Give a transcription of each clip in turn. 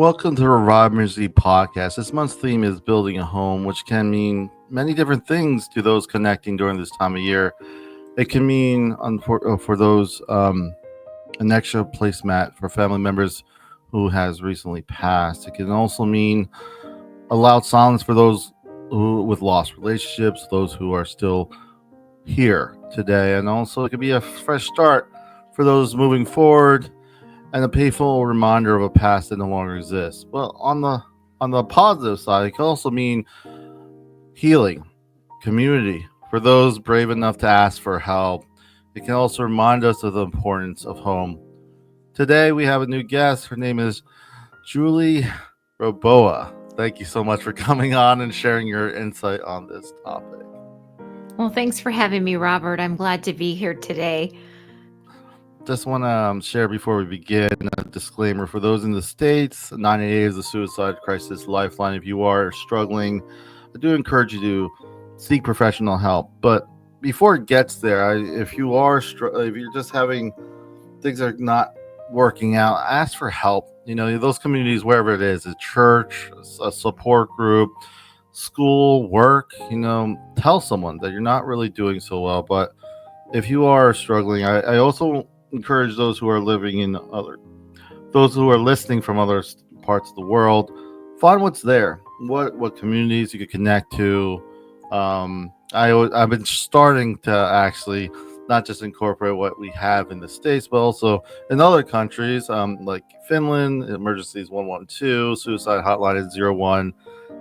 Welcome to the Revive Ministries Podcast. This month's theme is building a home, which can mean many different things to those connecting during this time of year. It can mean for those an extra placemat for family members who has recently passed. It can also mean a loud silence for those who with lost relationships, those who are still here today, and also it could be a fresh start for those moving forward and a painful reminder of a past that no longer exists. Well, on the positive side, it can also mean healing, community for those brave enough to ask for help. It can also remind us of the importance of home. Today we have a new guest. Her name is Julie Rebboah. Thank you so much for coming on and sharing your insight on this topic. Well, thanks for having me, Robert. I'm glad to be here today. Just want to share before we begin a disclaimer for those in the States. 988 is the suicide crisis lifeline. If you are struggling, I do encourage you to seek professional help. But before it gets there, if you're just having things are not working out, ask for help. You know, those communities, wherever it is, a church, a support group, school, work, tell someone that you're not really doing so well. But if you are struggling, I also encourage those who are listening from other parts of the world, find what's there, what communities you could connect to. I've been starting to actually not just incorporate what we have in the States, but also in other countries, like Finland. Emergency is 112, suicide hotline is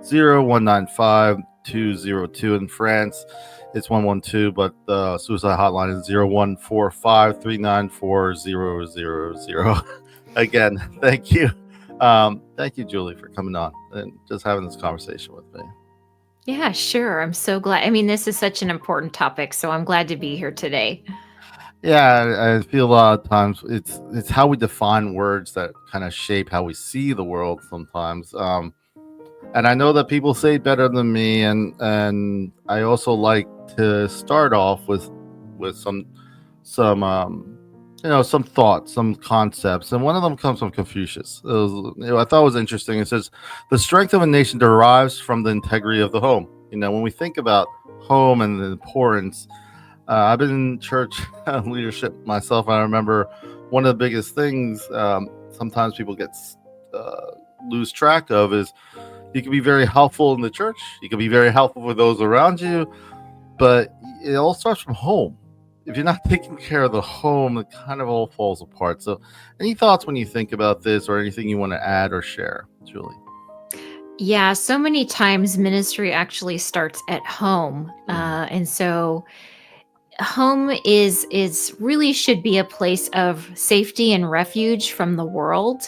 010-195-202. In France, it's 112, but the suicide hotline is 0145-394-000. Again, thank you. Thank you, Julie, for coming on and just having this conversation with me. Yeah, sure. I'm so glad. I mean, this is such an important topic, so I'm glad to be here today. Yeah, I feel a lot of times it's how we define words that kind of shape how we see the world sometimes. And I know that people say it better than me, and I also like to start off with some some thoughts, some concepts, and one of them comes from Confucius. I thought it was interesting. It says the strength of a nation derives from the integrity of the home. When we think about home and the importance, I've been in church leadership myself, and I remember one of the biggest things sometimes people lose track of is you can be very helpful in the church. You can be very helpful with those around you, but it all starts from home. If you're not taking care of the home, it kind of all falls apart. So any thoughts when you think about this, or anything you want to add or share, Julie? Yeah, so many times ministry actually starts at home. And so home is really should be a place of safety and refuge from the world,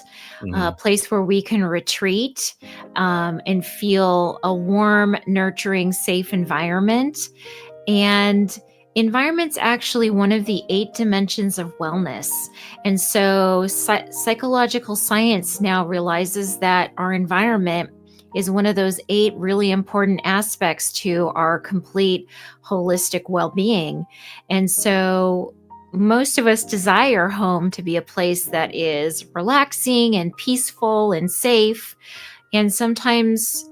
a place where we can retreat and feel a warm, nurturing, safe environment. And environment's actually one of the 8 dimensions of wellness. And so psychological science now realizes that our environment is one of those 8 really important aspects to our complete holistic well-being. And so most of us desire home to be a place that is relaxing and peaceful and safe. And sometimes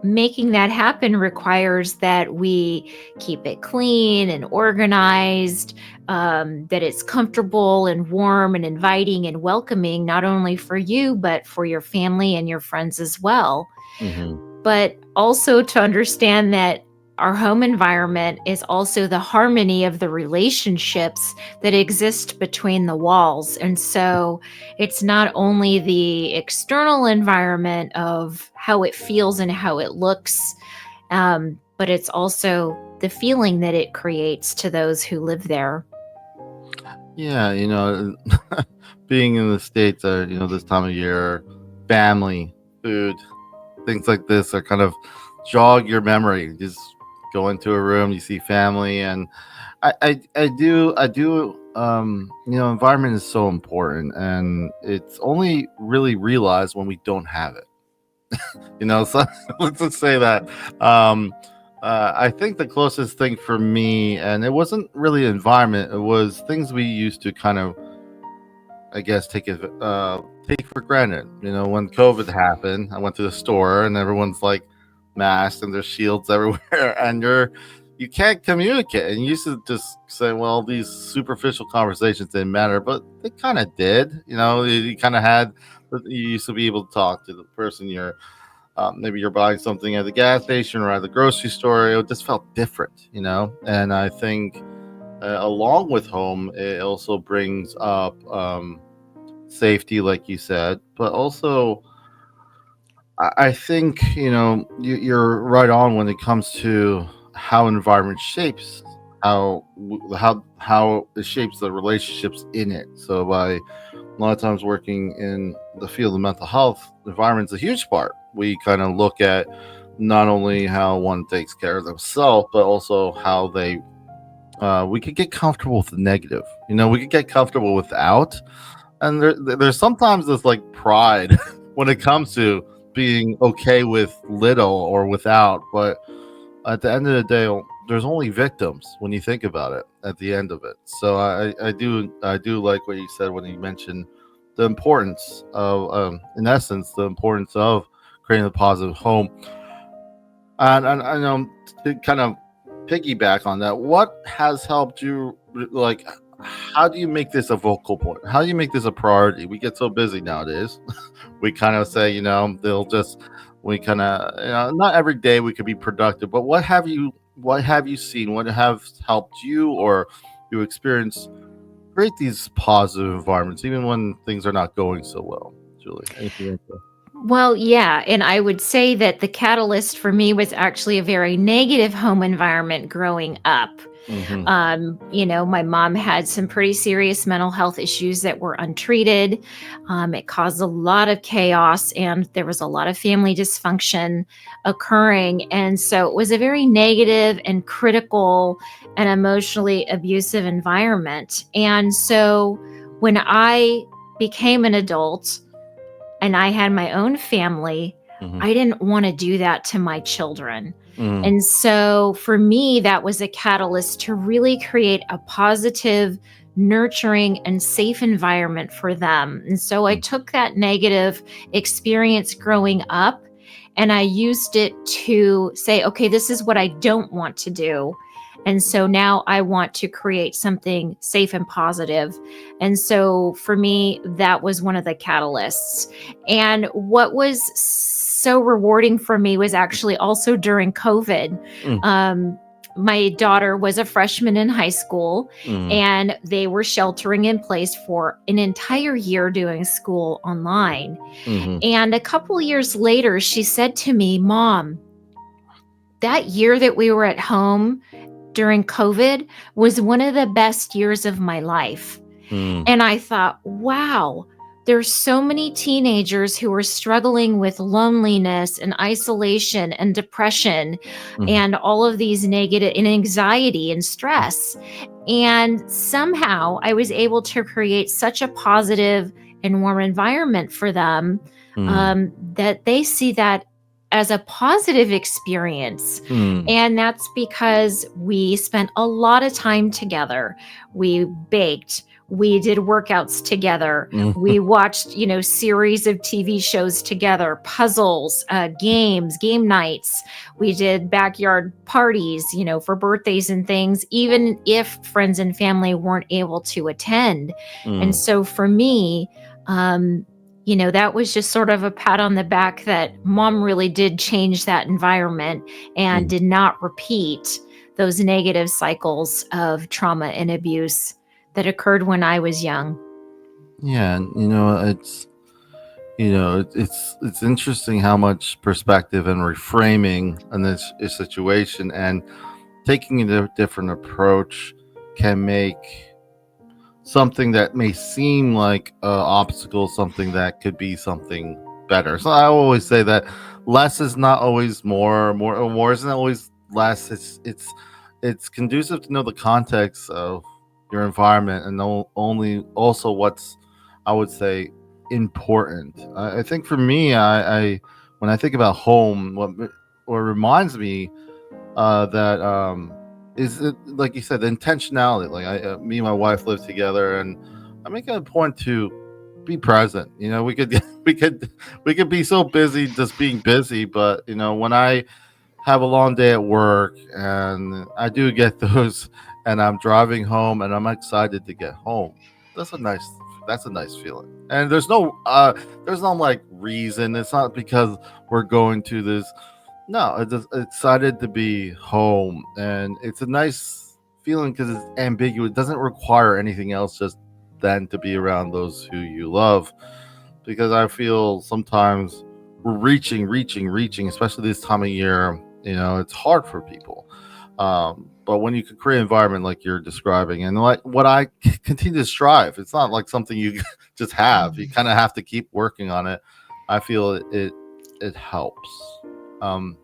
making that happen requires that we keep it clean and organized, that it's comfortable and warm and inviting and welcoming, not only for you, but for your family and your friends as well. But also to understand that our home environment is also the harmony of the relationships that exist between the walls. And so it's not only the external environment of how it feels and how it looks, but it's also the feeling that it creates to those who live there. Yeah, being in the States, this time of year, family, food, things like this are kind of jog your memory. Just go into a room, you see family, and I do environment is so important, and it's only really realized when we don't have it. So let's just say that. I think the closest thing for me, and it wasn't really environment, it was things we used to kind of, I guess, take take for granted. When COVID happened, I went to the store and everyone's like masked and there's shields everywhere, and you can't communicate. And you used to just say, well, these superficial conversations didn't matter, but they kind of did. You kind of had. You used to be able to talk to the person maybe you're buying something at the gas station or at the grocery store. It just felt different. And I think along with home, it also brings up safety, like you said, but also I think you're right on when it comes to how environment shapes how it shapes the relationships in it. So by a lot of times working in the field of mental health, environment's a huge part. We kind of look at not only how one takes care of themselves, but also how they we could get comfortable with the negative. We could get comfortable without, and there's sometimes this like pride when it comes to being okay with little or without. But at the end of the day, there's only victims when you think about it at the end of it. So I do like what you said when you mentioned the importance of in essence the importance of creating a positive home. And I know, to kind of piggyback on that, what has helped you, like, how do you make this a vocal point? How do you make this a priority? We get so busy nowadays. We kind of say, we kind of, not every day we could be productive, but what have you seen? What have helped you or you experience create these positive environments, even when things are not going so well? Julie, anything like that? Well, yeah, and I would say that the catalyst for me was actually a very negative home environment growing up. Mm-hmm. My mom had some pretty serious mental health issues that were untreated. It caused a lot of chaos and there was a lot of family dysfunction occurring. And so it was a very negative and critical and emotionally abusive environment. And so when I became an adult, and I had my own family, Mm-hmm. I didn't want to do that to my children. Mm-hmm. And so for me, that was a catalyst to really create a positive, nurturing, and safe environment for them. And so I took that negative experience growing up and I used it to say, okay, this is what I don't want to do. And so now I want to create something safe and positive. And so for me, that was one of the catalysts. And what was so rewarding for me was actually also during COVID. My daughter was a freshman in high school and they were sheltering in place for an entire year doing school online. Mm-hmm. And a couple years later, she said to me, Mom, that year that we were at home during COVID was one of the best years of my life. And I thought, wow, there's so many teenagers who are struggling with loneliness and isolation and depression and all of these negative and anxiety and stress. And somehow I was able to create such a positive and warm environment for them that they see that as a positive experience. And that's because we spent a lot of time together. We baked, we did workouts together. We watched, series of TV shows together, puzzles, games, game nights. We did backyard parties, for birthdays and things, even if friends and family weren't able to attend. And so for me, that was just sort of a pat on the back that Mom really did change that environment and did not repeat those negative cycles of trauma and abuse that occurred when I was young. Yeah, and it's interesting how much perspective and reframing in this situation and taking a different approach can make something that may seem like an obstacle something that could be something better. So I always say that less is not always more, more isn't always less. It's conducive to know the context of your environment and know only also what's, I would say, important. I think for me, I when I think about home, what reminds me that is it, like you said, the intentionality. Like me and my wife live together, and I make it a point to be present. We could we could be so busy just being busy, but when I have a long day at work and I do get those and I'm driving home and I'm excited to get home. That's a nice that's a nice feeling. And there's no like reason. It's not because we're going to this. No, it's just excited to be home, and it's a nice feeling because it's ambiguous. It doesn't require anything else just than to be around those who you love, because I feel sometimes we're reaching, especially this time of year. It's hard for people. But when you can create an environment like you're describing, and like what I continue to strive, it's not like something you just have. You kind of have to keep working on it. I feel it helps. Um,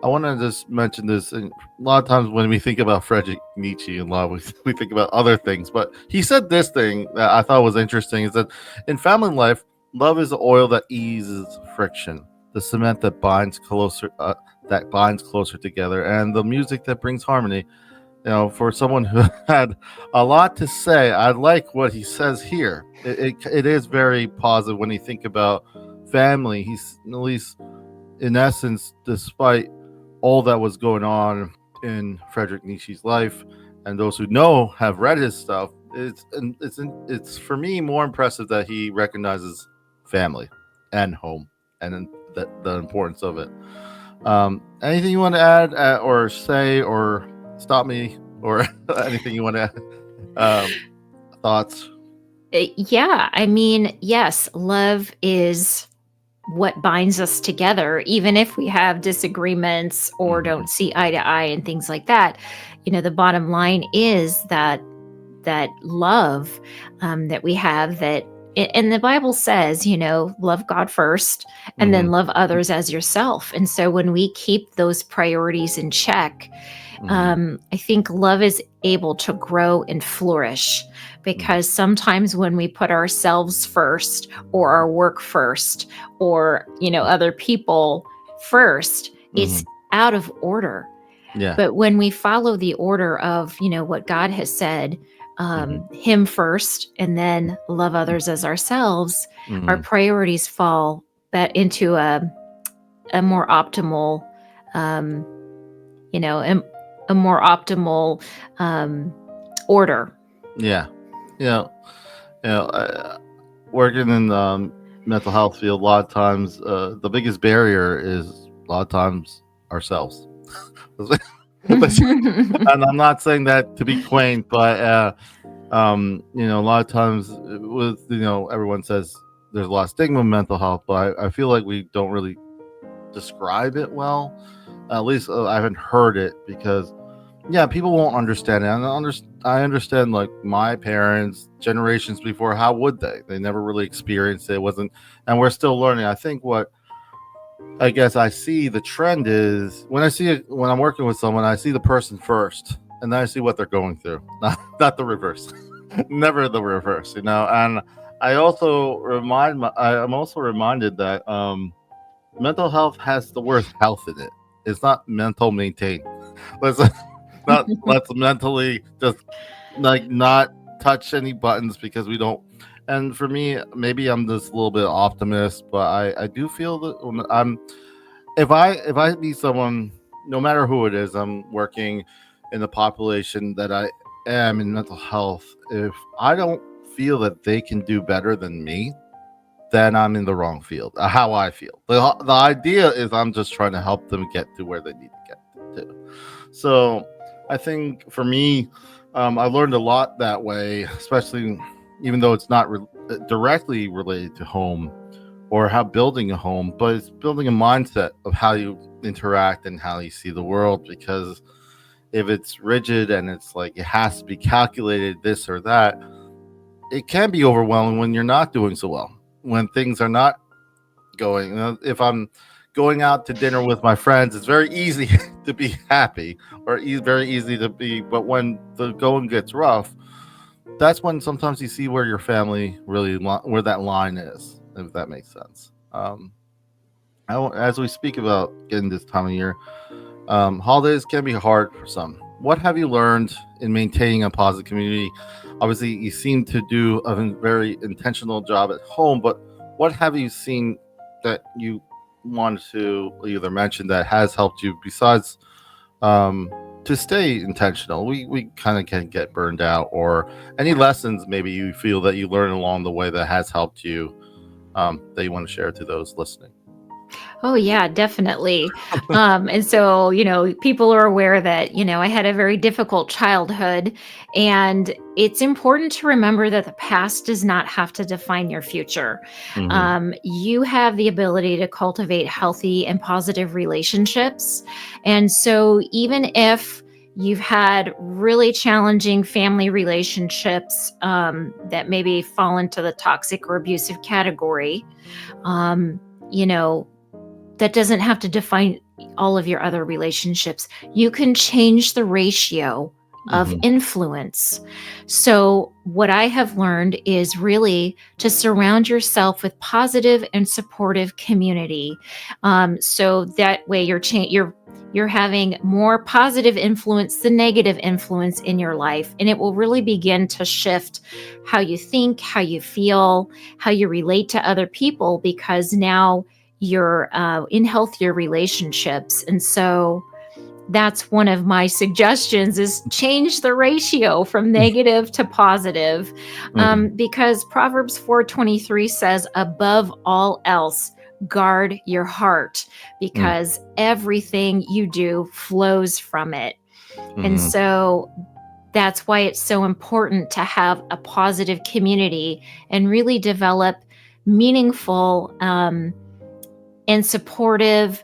I want to just mention this. And a lot of times when we think about Friedrich Nietzsche and love, we think about other things. But he said this thing that I thought was interesting: is that in family life, love is the oil that eases friction, the cement that binds closer together, and the music that brings harmony. For someone who had a lot to say, I like what he says here. It is very positive when you think about family. He's at least in essence, despite all that was going on in Friedrich Nietzsche's life, and those who know have read his stuff, it's for me more impressive that he recognizes family and home and then the importance of it. Anything you want to add or say or stop me or anything you want to add? Thoughts? Yeah, I mean, yes, love is what binds us together, even if we have disagreements or Mhm. don't see eye to eye and things like that. The bottom line is that love that we have that. And the Bible says, love God first and then Mhm. love others as yourself. And so when we keep those priorities in check, Mhm. I think love is able to grow and flourish, Mhm. because sometimes when we put ourselves first or our work first or other people first, it's Mhm. out of order. Yeah. But when we follow the order of what God has said, Mhm. him first and then love others as ourselves, our Mhm. priorities fall into a more optimal um, a more optimal um, order. Yeah. Yeah. Working in the mental health field, a lot of times the biggest barrier is a lot of times ourselves. And I'm not saying that to be quaint, but a lot of times with everyone says there's a lot of stigma in mental health, but I feel like we don't really describe it well. At least I haven't heard it because yeah, people won't understand it. And I understand like my parents, generations before, how would they? They never really experienced it. It wasn't, and we're still learning. I think what I guess I see the trend is when I see it when I'm working with someone, I see the person first, and then I see what they're going through, not the reverse. Never the reverse, And I'm also reminded that mental health has the word health in it. It's not mental maintain. Let's let's mentally just like not touch any buttons because we don't. And for me, maybe I'm just a little bit optimist, but I do feel that when if I meet someone, no matter who it is, I'm working in the population that I am in mental health. If I don't feel that they can do better than me, then I'm in the wrong field. How I feel. The idea is I'm just trying to help them get to where they need to get to. So I think for me, I learned a lot that way, especially even though it's not directly related to home or how building a home, but it's building a mindset of how you interact and how you see the world. Because if it's rigid and it's like it has to be calculated, this or that, it can be overwhelming when you're not doing so well, when things are not going. If I'm going out to dinner with my friends, it's very easy to be happy or very easy to be. But when the going gets rough, that's when sometimes you see where your family really where that line is, if that makes sense. As we speak about getting this time of year, holidays can be hard for some. what have you learned in maintaining a positive community? Obviously, you seem to do a very intentional job at home, but what have you seen that you want to either mention that has helped you besides um, to stay intentional? We kind of can get burned out, or any lessons maybe you feel that you learn along the way that has helped you, that you want to share to those listening. Oh, yeah, definitely. And so, people are aware that, I had a very difficult childhood. And it's important to remember that the past does not have to define your future. Mm-hmm. You have the ability to cultivate healthy and positive relationships. And so, even if you've had really challenging family relationships that maybe fall into the toxic or abusive category, um, you know, that doesn't have to define all of your other relationships. You can change the ratio of Mm-hmm. influence. So, what I have learned is really to surround yourself with positive and supportive community. So that way, you're having more positive influence than negative influence in your life, and it will really begin to shift how you think, how you feel, how you relate to other people, because now you're in healthier relationships. And so that's one of my suggestions, is change the ratio from negative to positive, Mm-hmm. because Proverbs 4:23 says, above all else, guard your heart, because everything you do flows from it. And Mm-hmm. so that's why it's so important to have a positive community and really develop meaningful and supportive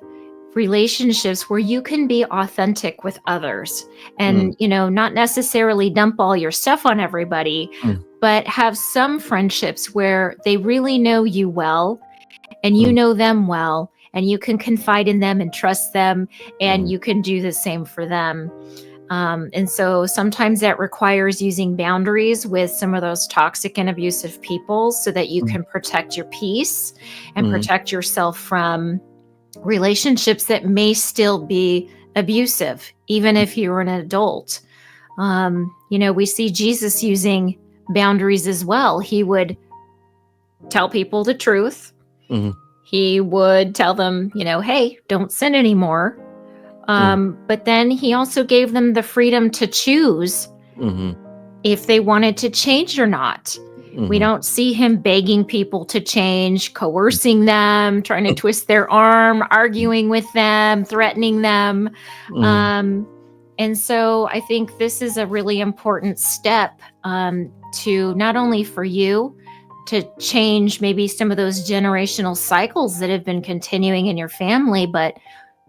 relationships where you can be authentic with others, Mm-hmm. and not necessarily dump all your stuff on everybody, but have some friendships where they really know you well and you know them well, and you can confide in them and trust them, and Mm-hmm. you can do the same for them. And so sometimes that requires using boundaries with some of those toxic and abusive people, so that you can protect your peace and Mm-hmm. protect yourself from relationships that may still be abusive, even if you're an adult. We see Jesus using boundaries as well. He would tell people the truth. Mm-hmm. He would tell them, hey, don't sin anymore. But then he also gave them the freedom to choose Mm-hmm. if they wanted to change or not. We Mm-hmm. don't see him begging people to change, coercing them, trying to twist their arm, arguing with them, threatening them. Mm-hmm. Um, and so I think this is a really important step, to not only for you to change maybe some of those generational cycles that have been continuing in your family, but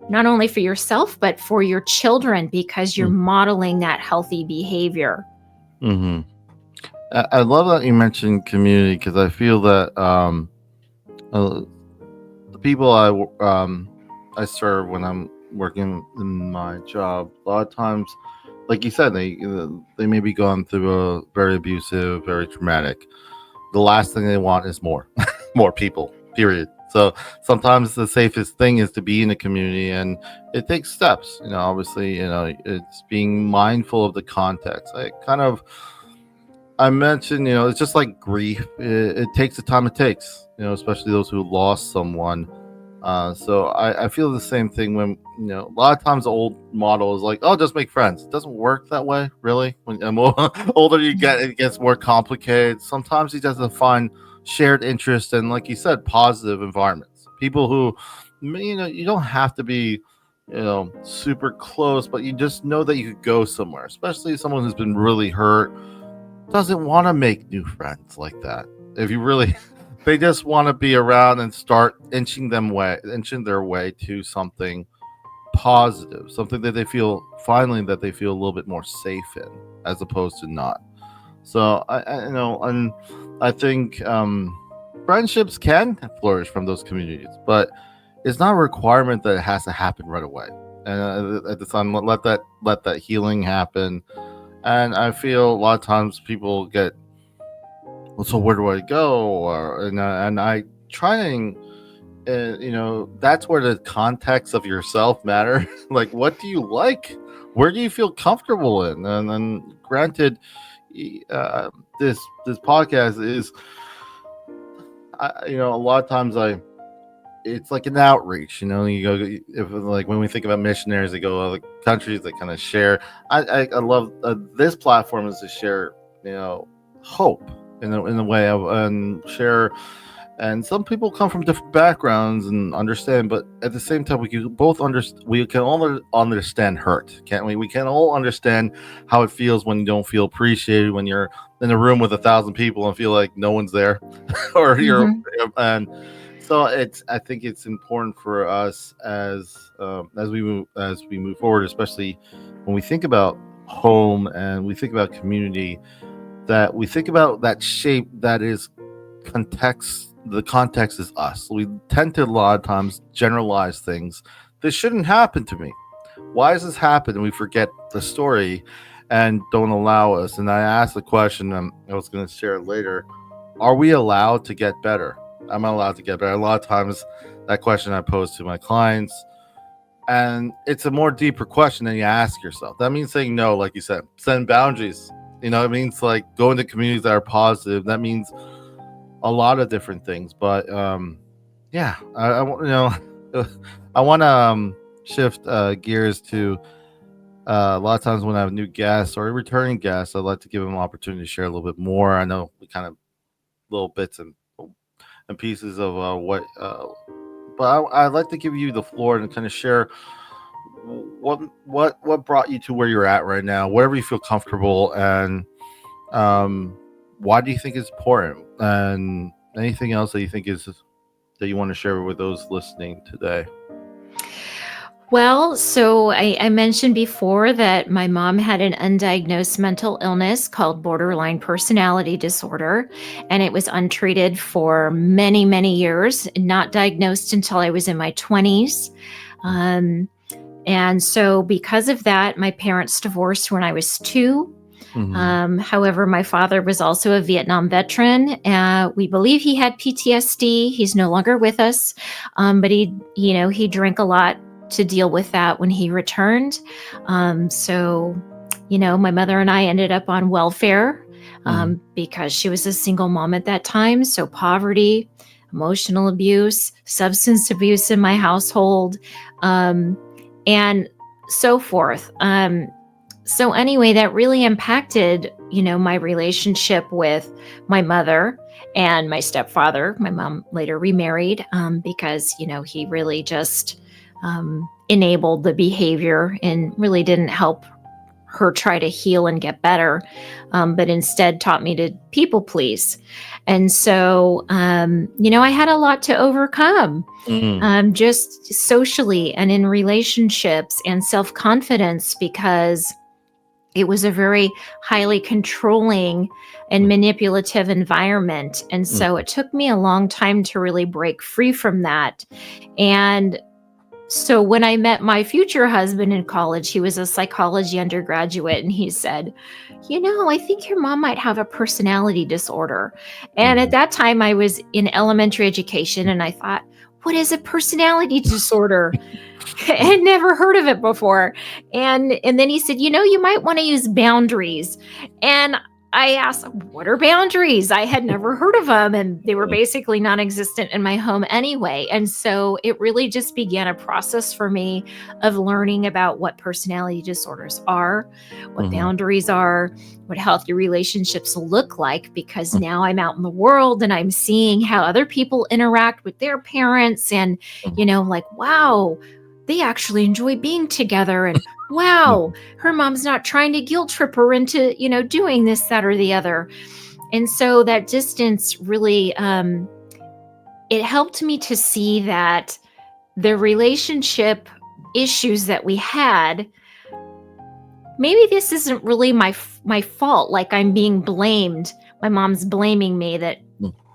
not only for yourself, but for your children, because you're modeling that healthy behavior. Mm-hmm. I love that you mentioned community, because I feel that uh, the people I serve when I'm working in my job, a lot of times, like you said, they may be going through a very abusive, very traumatic. The last thing they want is more, more people. Period. So sometimes the safest thing is to be in a community, and it takes steps. Obviously, it's being mindful of the context. I mentioned, it's just like grief. It takes the time it takes, especially those who lost someone. So I feel the same thing when, a lot of times the old model is like, oh, just make friends. It doesn't work that way, really. When the more older you get, it gets more complicated. Sometimes you just have to find shared interest and, like you said, positive environments. People who, you don't have to be, super close, but you just know that you could go somewhere, especially someone who's been really hurt doesn't want to make new friends like that. If you really, they just want to be around and start inching their way to something positive, something that they feel finally that they feel a little bit more safe in, as opposed to not. So and I think friendships can flourish from those communities, but it's not a requirement that it has to happen right away. And at the time, let that healing happen. And I feel a lot of times people get, well, so where do I go? And I try and and that's where the context of yourself matter. Like, what do you like? Where do you feel comfortable in? And then, granted, uh, this podcast is, a lot of times it's like an outreach. You go, if like when we think about missionaries, they go to other countries, they kind of share. I love this platform is to share, hope in a way of, and share. And some people come from different backgrounds and understand, but at the same time, we can both understand. We can all understand hurt, can't we? We can all understand how it feels when you don't feel appreciated, when you're in a room with 1,000 people and feel like no one's there, or you're, Mhm. and so I think it's important for us as we move forward, especially when we think about home and we think about community, that we think about that shape that is context. The context is us. We tend to a lot of times generalize things. This shouldn't happen to me. Why does this happen? And we forget the story and don't allow us. And I asked the question, I was going to share it later. Are we allowed to get better? Am I allowed to get better? A lot of times, that question I pose to my clients, and it's a more deeper question than you ask yourself. That means saying no, like you said, send boundaries. It means like going to communities that are positive. That means a lot of different things. But yeah, I want to shift gears to a lot of times when I have new guests or a returning guest, I'd like to give them an opportunity to share a little bit more. I know we kind of little bits and pieces of what, but I'd like to give you the floor and kind of share what brought you to where you're at right now, wherever you feel comfortable, and um, why do you think it's important, and anything else that you think is that you want to share with those listening today. Well, so I mentioned before that my mom had an undiagnosed mental illness called borderline personality disorder, and it was untreated for many, many years, not diagnosed until I was in my 20s. Um, and so, because of that, my parents divorced when I was 2. Mm-hmm. However, my father was also a Vietnam veteran. We believe he had PTSD. He's no longer with us, but he drank a lot to deal with that when he returned. So, my mother and I ended up on welfare Mm-hmm. because she was a single mom at that time. So poverty, emotional abuse, substance abuse in my household, and so forth. So anyway, that really impacted, my relationship with my mother and my stepfather. My mom later remarried because, he really just enabled the behavior and really didn't help her try to heal and get better, but instead taught me to people please. And so, I had a lot to overcome, Mm-hmm. just socially and in relationships and self-confidence, because it was a very highly controlling and manipulative environment. And so it took me a long time to really break free from that. And so when I met my future husband in college, he was a psychology undergraduate, and he said, I think your mom might have a personality disorder. And at Mm-hmm. that time, I was in elementary education, and I thought, what is a personality disorder? I had never heard of it before. And then he said, you might want to use boundaries. And I asked, what are boundaries? I had never heard of them, and they were basically non-existent in my home anyway. And so it really just began a process for me of learning about what personality disorders are, what Mm-hmm. boundaries are, what healthy relationships look like, because now I'm out in the world and I'm seeing how other people interact with their parents, and, like, wow, they actually enjoy being together, and wow, her mom's not trying to guilt trip her into, doing this, that, or the other. And so that distance really, it helped me to see that the relationship issues that we had, maybe this isn't really my fault. Like, I'm being blamed. My mom's blaming me that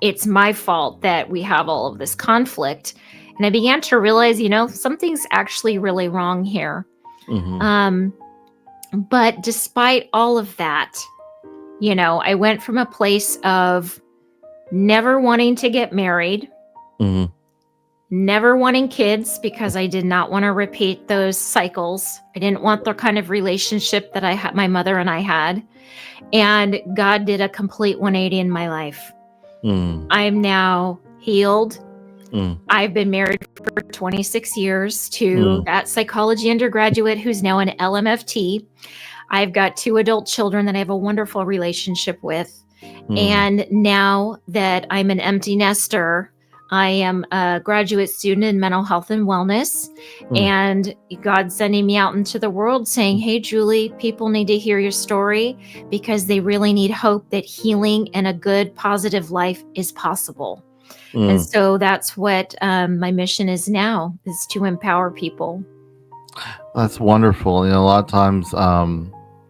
it's my fault that we have all of this conflict. And I began to realize, something's actually really wrong here. Mm-hmm. But despite all of that, I went from a place of never wanting to get married, Mm-hmm. never wanting kids because I did not want to repeat those cycles. I didn't want the kind of relationship that I had, my mother and I had. And God did a complete 180 in my life. Mm, I am now healed. mm, I've been married for 26 years to mm, that psychology undergraduate who's now an LMFT. I've got 2 adult children that I have a wonderful relationship with. mm, And now that I'm an empty nester, I am a graduate student in mental health and wellness. mm, And God's sending me out into the world saying, hey, Julie, people need to hear your story because they really need hope that healing and a good, positive life is possible. And mm. so that's what my mission is now, is to empower people. That's wonderful. A lot of times,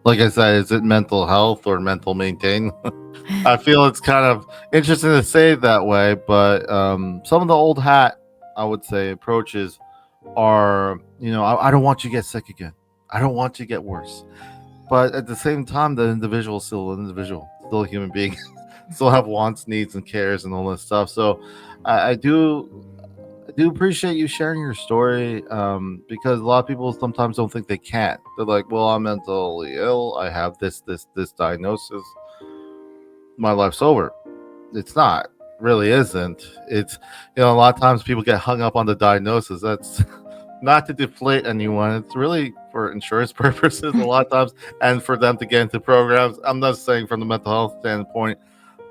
like I said, is it mental health or mental maintain? I feel it's kind of interesting to say it that way, but some of the old hat, I would say, approaches are, I don't want you to get sick again. I don't want you to get worse. But at the same time, the individual is still an individual, still a human being, still have wants, needs, and cares, and all this stuff. So I do appreciate you sharing your story, because a lot of people sometimes don't think they can. They're like, well, I'm mentally ill. I have this diagnosis. My life's over. It's not. Really isn't. It's, a lot of times people get hung up on the diagnosis. That's not to deflate anyone. It's really for insurance purposes a lot of times, and for them to get into programs. I'm not saying from the mental health standpoint,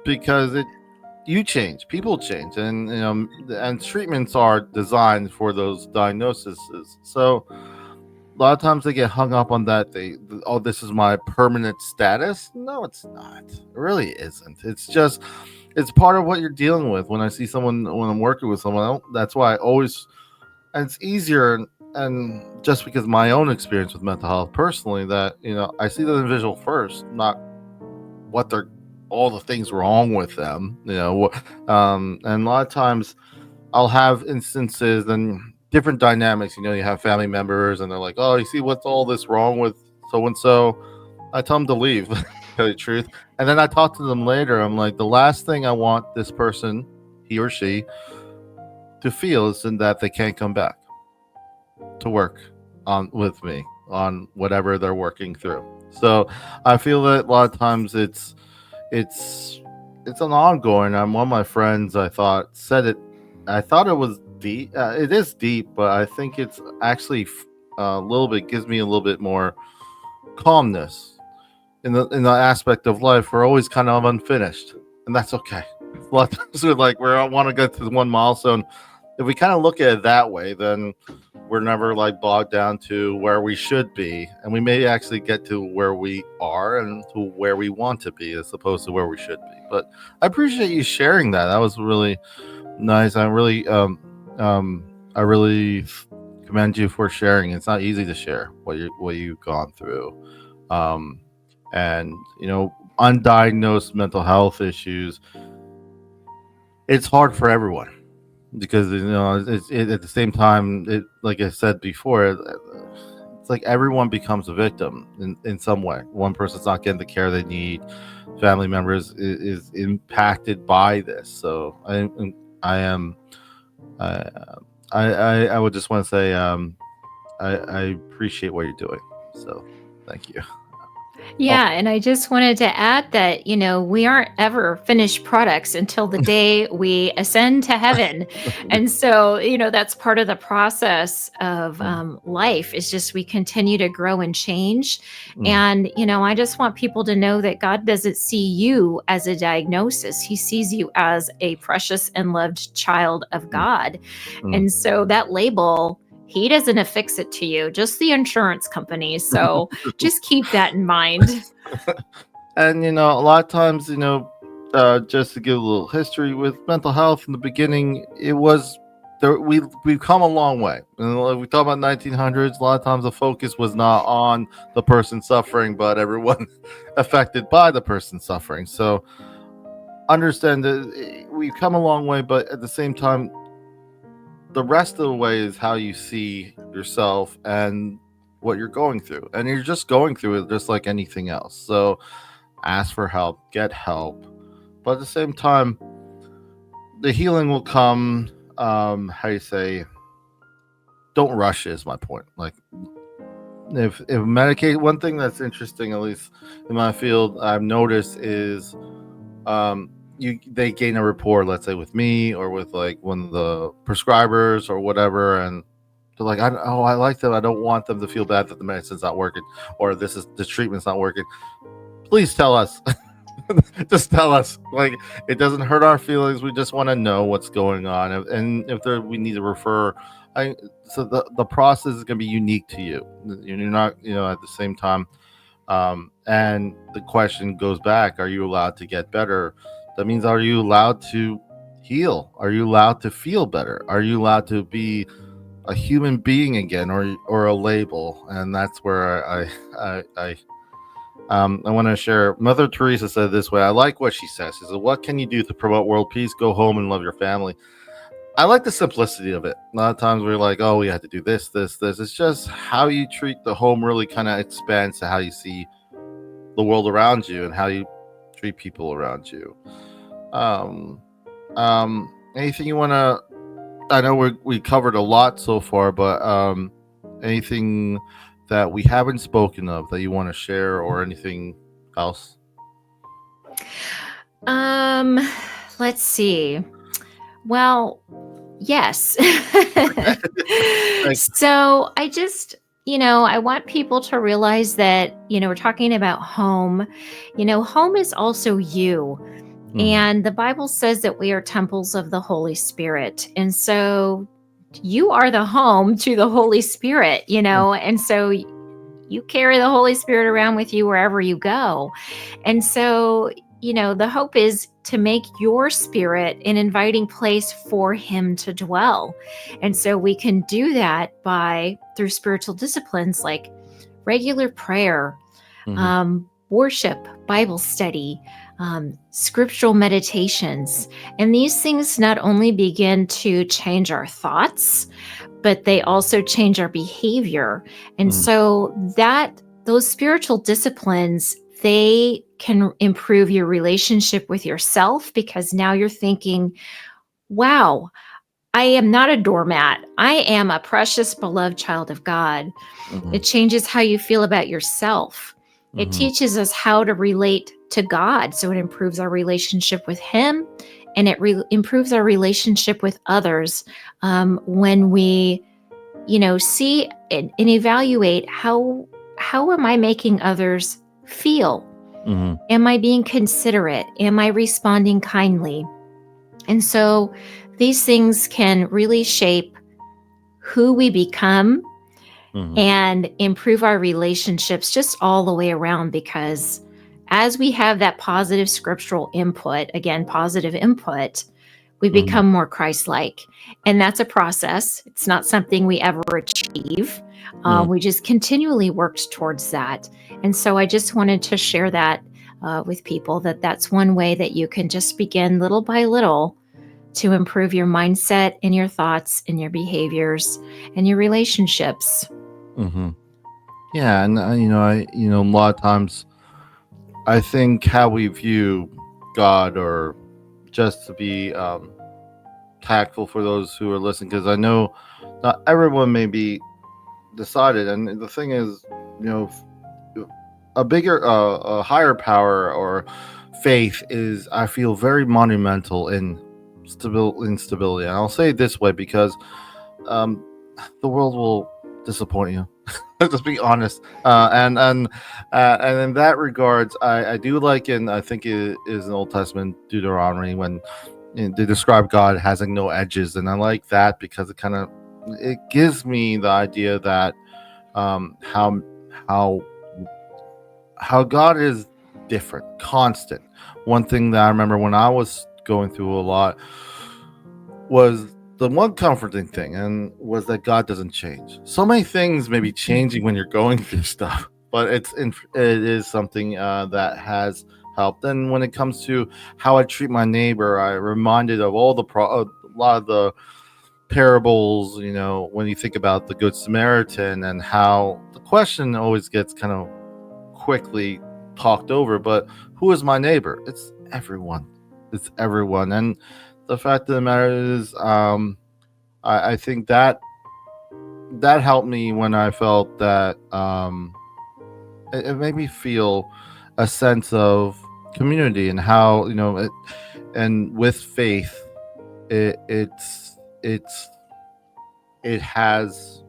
because you change, people change, and and treatments are designed for those diagnoses. So a lot of times they get hung up on that. Oh, this is my permanent status. No, it's not. It really isn't. It's just, it's part of what you're dealing with. When I see someone, when I'm working with someone, that's why I always, and it's easier, and just because of my own experience with mental health personally, that I see the individual first, not what they're, all the things wrong with them. And a lot of times I'll have instances and different dynamics. You have family members, and they're like, "Oh, you see what's all this wrong with so and so?" I tell them to leave, tell you the truth, and then I talk to them later. I'm like, the last thing I want this person, he or she, to feel is in that they can't come back to work on with me on whatever they're working through. So I feel that a lot of times it's it's an ongoing. One of my friends, I thought, said it. I thought it was deep. It is deep, but I think it's actually a little bit, gives me a little bit more calmness in the aspect of life. We're always kind of unfinished, and that's okay. A lot of times we're like, we want to get to one milestone. If we kind of look at it that way, then we're never like bogged down to where we should be, and we may actually get to where we are and to where we want to be, as opposed to where we should be. But I appreciate you sharing that. That was really nice. I really commend you for sharing. It's not easy to share what you've gone through, um, and undiagnosed mental health issues. It's hard for everyone, because at the same time, like I said before, it's like everyone becomes a victim in some way. One person's not getting the care they need. Family members is impacted by this. So I am I I would just want to say, I appreciate what you're doing. So thank you. Oh, Yeah, and I just wanted to add that, we aren't ever finished products until the day we ascend to heaven. And so, that's part of the process of mm, life, is just we continue to grow and change. mm, And, I just want people to know that God doesn't see you as a diagnosis. He sees you as a precious and loved child of mm, God. mm. And so that label, he doesn't affix it to you, just the insurance companies. So just keep that in mind. And a lot of times, just to give a little history with mental health, in the beginning, it was there. We've come a long way. And like we talk about 1900s. A lot of times, the focus was not on the person suffering, but everyone affected by the person suffering. So understand that we've come a long way, but at the same time, the rest of the way is how you see yourself and what you're going through, and you're just going through it just like anything else. So ask for help, get help, but at the same time, the healing will come. how you say, don't rush is my point. Like, if medicate, one thing that's interesting, at least in my field, I've noticed is they gain a rapport, let's say with me or with like one of the prescribers or whatever, and they're like, I like them. I don't want them to feel bad that the medicine's not working or the treatment's not working. Please tell us. Just tell us. Like, it doesn't hurt our feelings. We just want to know what's going on, and if we need to refer. So the process is going to be unique to you. You're not, at the same time. And the question goes back: are you allowed to get better? That means, are you allowed to heal? Are you allowed to feel better? Are you allowed to be a human being again, or a label? And that's where I want to share. Mother Teresa said it this way. I like what she says. She said, "What can you do to promote world peace? Go home and love your family." I like the simplicity of it. A lot of times we're like, "Oh, we have to do this, this, this." It's just how you treat the home really kind of expands to how you see the world around you and how you treat people around you. Um, Anything you want to? I know we covered a lot so far, but anything that we haven't spoken of that you want to share, or anything else? Um, let's see. Well, yes. So I just, I want people to realize that, we're talking about home. Home is also you. And the Bible says that we are temples of the Holy Spirit. And so you are the home to the Holy Spirit, and so you carry the Holy Spirit around with you wherever you go. And so, the hope is to make your spirit an inviting place for Him to dwell. And so we can do that through spiritual disciplines like regular prayer, worship, Bible study, scriptural meditations. And these things not only begin to change our thoughts, but they also change our behavior. And so those spiritual disciplines, they can improve your relationship with yourself, because now you're thinking, wow, I am not a doormat. I am a precious, beloved child of God. It changes how you feel about yourself. It teaches us how to relate to God. So it improves our relationship with Him, and it improves our relationship with others when we, see and evaluate how am I making others feel? Am I being considerate? Am I responding kindly? And so these things can really shape who we become and improve our relationships just all the way around, because as we have that positive scriptural input, again, positive input, we become more Christ-like. And that's a process. It's not something we ever achieve. We just continually worked towards that. And so I just wanted to share that with people, that's one way that you can just begin little by little to improve your mindset and your thoughts and your behaviors and your relationships. Yeah, and a lot of times I think how we view God, or just to be tactful for those who are listening, because I know not everyone may be decided, and the thing is, a higher power or faith is, I feel, very monumental in stability. And I'll say it this way because the world will disappoint you. Let's just be honest. And in that regards, I do like, and I think it is in Old Testament Deuteronomy when they describe God having no edges, and I like that because it gives me the idea that how God is different, constant. One thing that I remember when I was going through a lot was the one comforting thing, and was that God doesn't change. So many things may be changing when you're going through stuff, but it is something that has helped. And when it comes to how I treat my neighbor, I reminded of all a lot of the parables. When you think about the Good Samaritan, and how the question always gets kind of quickly talked over, but who is my neighbor? It's everyone. And the fact of the matter is, I think that helped me when I felt that it made me feel a sense of community and how and with faith it's it has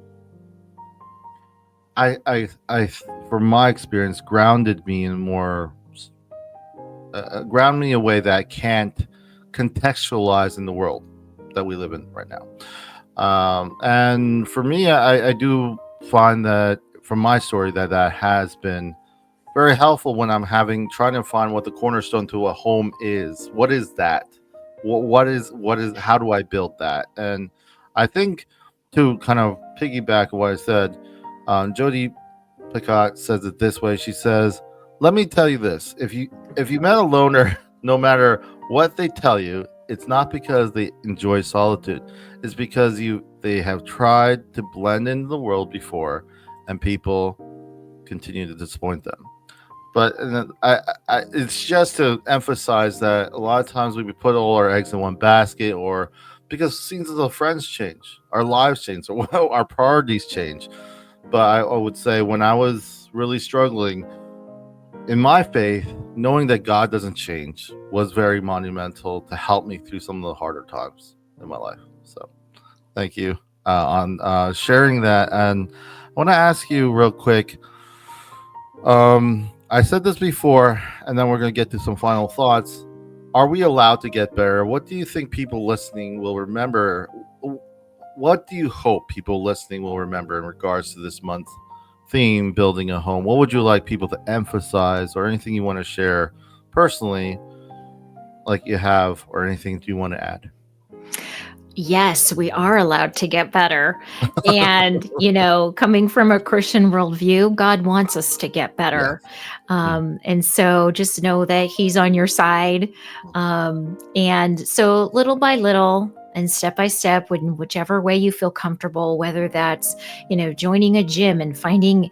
I from my experience grounded me in more ground me in a way that I can't contextualize in the world that we live in right now. And for me, I do find that from my story that has been very helpful when I'm having trying to find what the cornerstone to a home is. What is that? What is how do I build that? And I think to kind of piggyback on what I said, Jody Picot says it this way. She says, "Let me tell you this: if you met a loner, no matter what they tell you, it's not because they enjoy solitude. It's because they have tried to blend into the world before, and people continue to disappoint them." But and then it's just to emphasize that a lot of times we put all our eggs in one basket, or because seasons of friends change, our lives change, or our priorities change. But I would say when I was really struggling in my faith, knowing that God doesn't change was very monumental to help me through some of the harder times in my life. So thank you on sharing that. And I want to ask you real quick. I said this before, and then we're going to get to some final thoughts. Are we allowed to get better? What do you think people listening will remember? What do you hope people listening will remember in regards to this month's theme, building a home? What would you like people to emphasize, or anything you want to share personally, like you have, or anything do you want to add? Yes, we are allowed to get better. And, coming from a Christian worldview, God wants us to get Yes. better. Mm, And so just know that He's on your side. And so little by little, and step by step, whichever way you feel comfortable, whether that's, joining a gym and finding,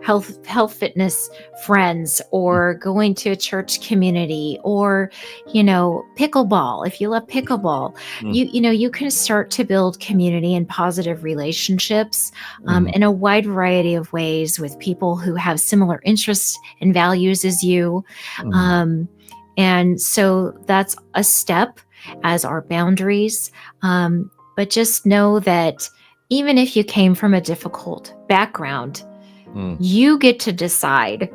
health fitness friends, mm, or going to a church community, or pickleball. If you love pickleball, mm, you can start to build community and positive relationships, mm, in a wide variety of ways with people who have similar interests and values as you. mm, um, and so that's a step, as our boundaries. But just know that even if you came from a difficult background, mm, you get to decide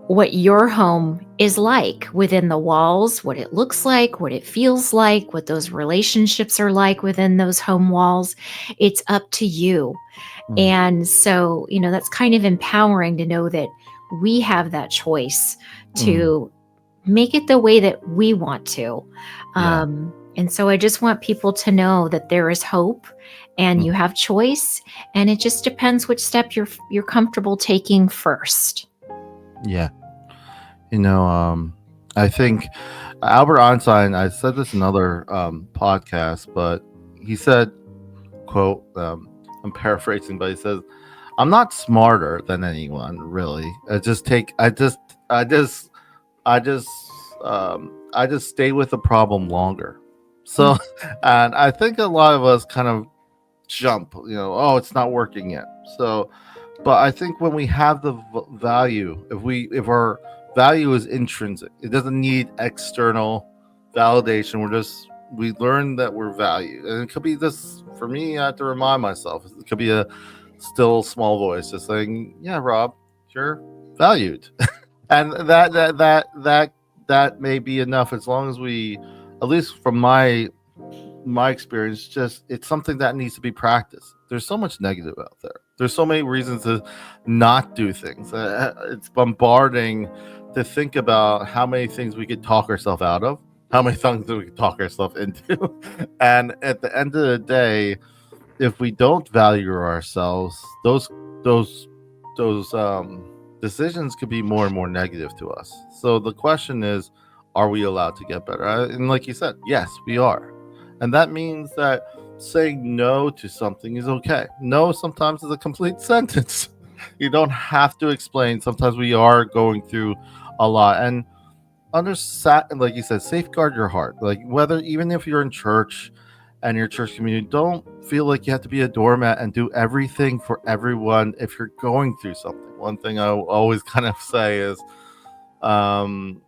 what your home is like within the walls, what it looks like, what it feels like, what those relationships are like within those home walls. It's up to you. mm, And so, that's kind of empowering to know that we have that choice mm. to make it the way that we want to. Yeah. And so I just want people to know that there is hope, and Mm, you have choice, and it just depends which step you're comfortable taking first. yeah. I think Albert Einstein, I said this in another podcast, but he said, quote, I'm paraphrasing, but he says, I'm not smarter than anyone, really. I just, I just stay with the problem longer. So, and I think a lot of us kind of jump, oh, it's not working yet. So, but I think when we have the value, if our value is intrinsic, it doesn't need external validation. We learn that we're valued, and it could be this for me. I have to remind myself. It could be a still small voice just saying, "Yeah, Rob, you're valued," and that may be enough as long as we, at least from my experience, just it's something that needs to be practiced. There's so much negative out there. There's so many reasons to not do things. It's bombarding to think about how many things we could talk ourselves out of, how many things we could talk ourselves into. And at the end of the day, if we don't value ourselves, those decisions could be more and more negative to us. So the question is, are we allowed to get better? And like you said, yes, we are. And that means that saying no to something is okay. No sometimes is a complete sentence. You don't have to explain. Sometimes we are going through a lot. And like you said, safeguard your heart. Like whether even if you're in church and your church community, don't feel like you have to be a doormat and do everything for everyone if you're going through something. One thing I always kind of say is, um,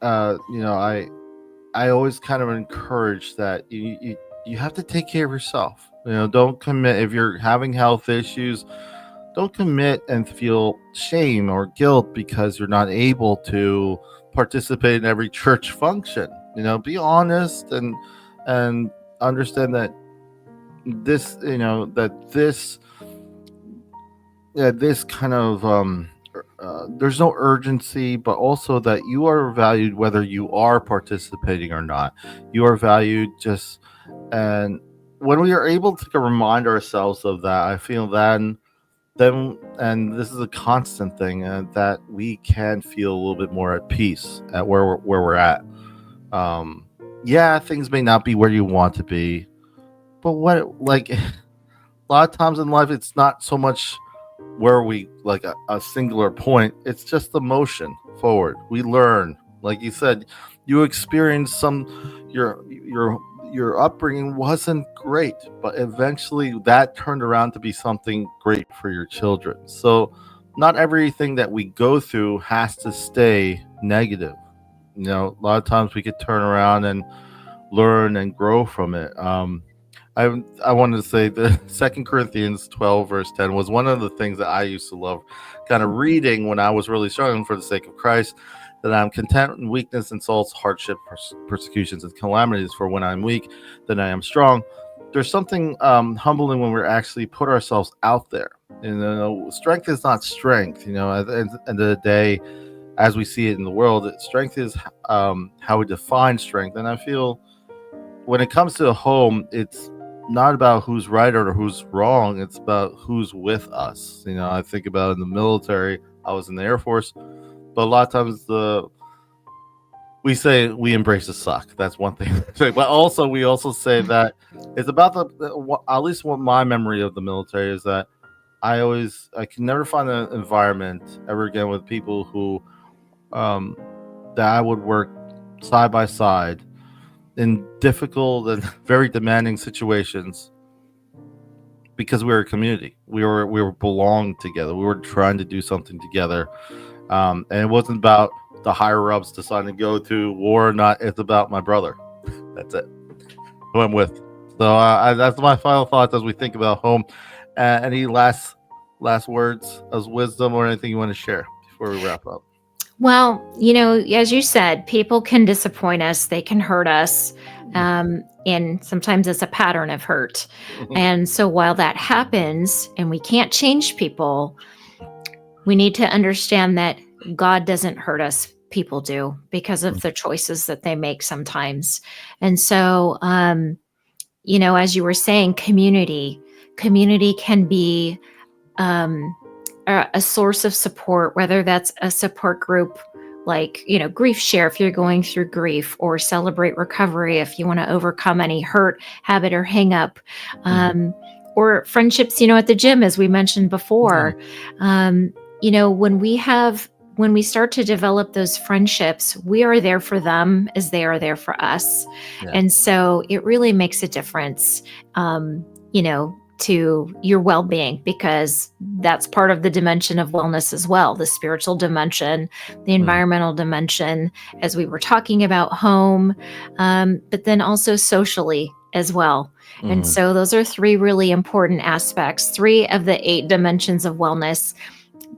you know, I always kind of encourage that you have to take care of yourself. You know, don't commit if you're having health issues. Don't commit and feel shame or guilt because you're not able to participate in every church function. You know, be honest and understand that this, you know, that this, yeah, this kind of there's no urgency, but also that you are valued whether you are participating or not. You are valued just, and when we are able to remind ourselves of that, I feel then and this is a constant thing, that we can feel a little bit more at peace at where we're at. Um, yeah, things may not be where you want to be, but what, like, a lot of times in life, it's not so much where we like a singular point. It's just the motion forward. We learn, like you said, you experience some your upbringing wasn't great, but eventually that turned around to be something great for your children. So not everything that we go through has to stay negative. You know, a lot of times we could turn around and learn and grow from it. I wanted to say the Second Corinthians 12 verse 10 was one of the things that I used to love, kind of reading when I was really struggling for the sake of Christ. That I'm content in weakness, insults, hardship, persecutions, and calamities. For when I'm weak, then I am strong. There's something humbling when we're actually put ourselves out there. You know, strength is not strength. You know, at the end of the day, as we see it in the world, strength is how we define strength. And I feel when it comes to a home, it's not about who's right or who's wrong. It's about who's with us. You know, I think about in the military. I was in the Air Force, but a lot of times we say we embrace the suck. That's one thing. But also we also say that it's about at least what my memory of the military is that I can never find an environment ever again with people who um, that I would work side by side in difficult and very demanding situations because we were a community. We were belonged together. We were trying to do something together, and it wasn't about the higher ups deciding to go to war or not. It's about my brother. That's it. Who I'm with. So that's my final thoughts as we think about home. Any last words of wisdom or anything you want to share before we wrap up? Well, as you said, people can disappoint us, they can hurt us, and sometimes it's a pattern of hurt. And so while that happens and we can't change people, we need to understand that God doesn't hurt us, people do, because of the choices that they make sometimes. And so, as you were saying, community can be a source of support, whether that's a support group like, Grief Share if you're going through grief, or Celebrate Recovery if you want to overcome any hurt, habit, or hang up, or friendships, at the gym, as we mentioned before. When we start to develop those friendships, we are there for them as they are there for us. Yeah. And so it really makes a difference, to your well-being, because that's part of the dimension of wellness as well, the spiritual dimension, the environmental dimension, as we were talking about home, but then also socially as well. And so those are three really important aspects, 3 of the 8 dimensions of wellness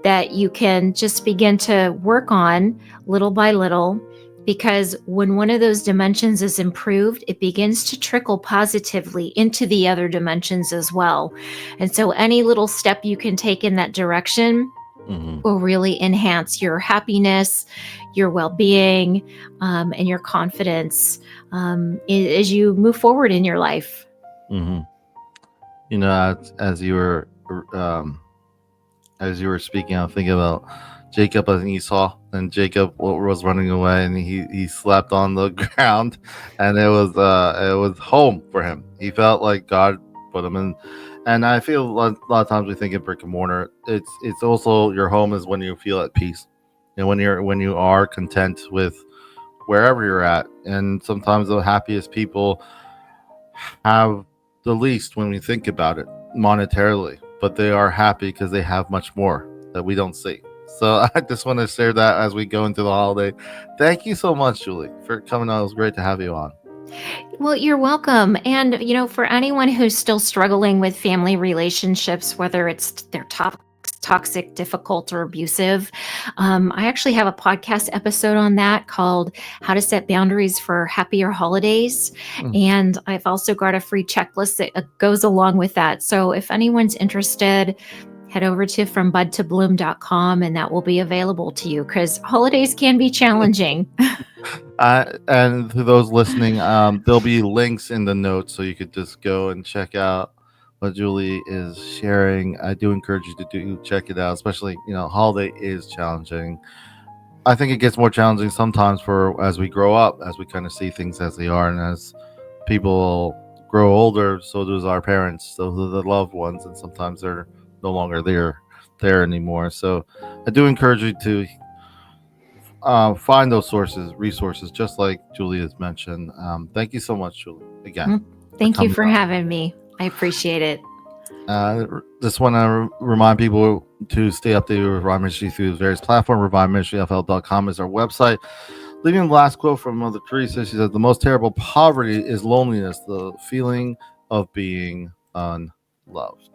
that you can just begin to work on little by little. Because when one of those dimensions is improved, it begins to trickle positively into the other dimensions as well. And so any little step you can take in that direction will really enhance your happiness, your well-being, and your confidence as you move forward in your life. As you were speaking, I'm thinking about Jacob and Esau, and Jacob was running away, and he slept on the ground, and it was home for him. He felt like God put him in, and I feel a lot of times we think in brick and mortar. It's also your home is when you feel at peace, and when you are content with wherever you're at. And sometimes the happiest people have the least when we think about it monetarily, but they are happy because they have much more that we don't see. So I just want to share that as we go into the holiday. Thank you so much, Julie, for coming on. It was great to have you on. Well, you're welcome. And, for anyone who's still struggling with family relationships, whether it's they're toxic, difficult, or abusive, I actually have a podcast episode on that called How to Set Boundaries for Happier Holidays. Mm. And I've also got a free checklist that goes along with that. So if anyone's interested, head over to FromBudToBloom.com and that will be available to you because holidays can be challenging. And to those listening, there'll be links in the notes so you could just go and check out what Julie is sharing. I do encourage you to check it out, especially holiday is challenging. I think it gets more challenging sometimes for as we grow up, as we kind of see things as they are, and as people grow older, so does our parents, so do the loved ones, and sometimes they're no longer there anymore. So I do encourage you to find those resources, just like Julie has mentioned. Thank you so much, Julie, again. Thank you for having me. I appreciate it. Just want to remind people to stay updated with Revive Ministry through the various platforms. ReviveMinistryFL.com is our website. Leaving the last quote from Mother Teresa, she said, "The most terrible poverty is loneliness, the feeling of being unloved."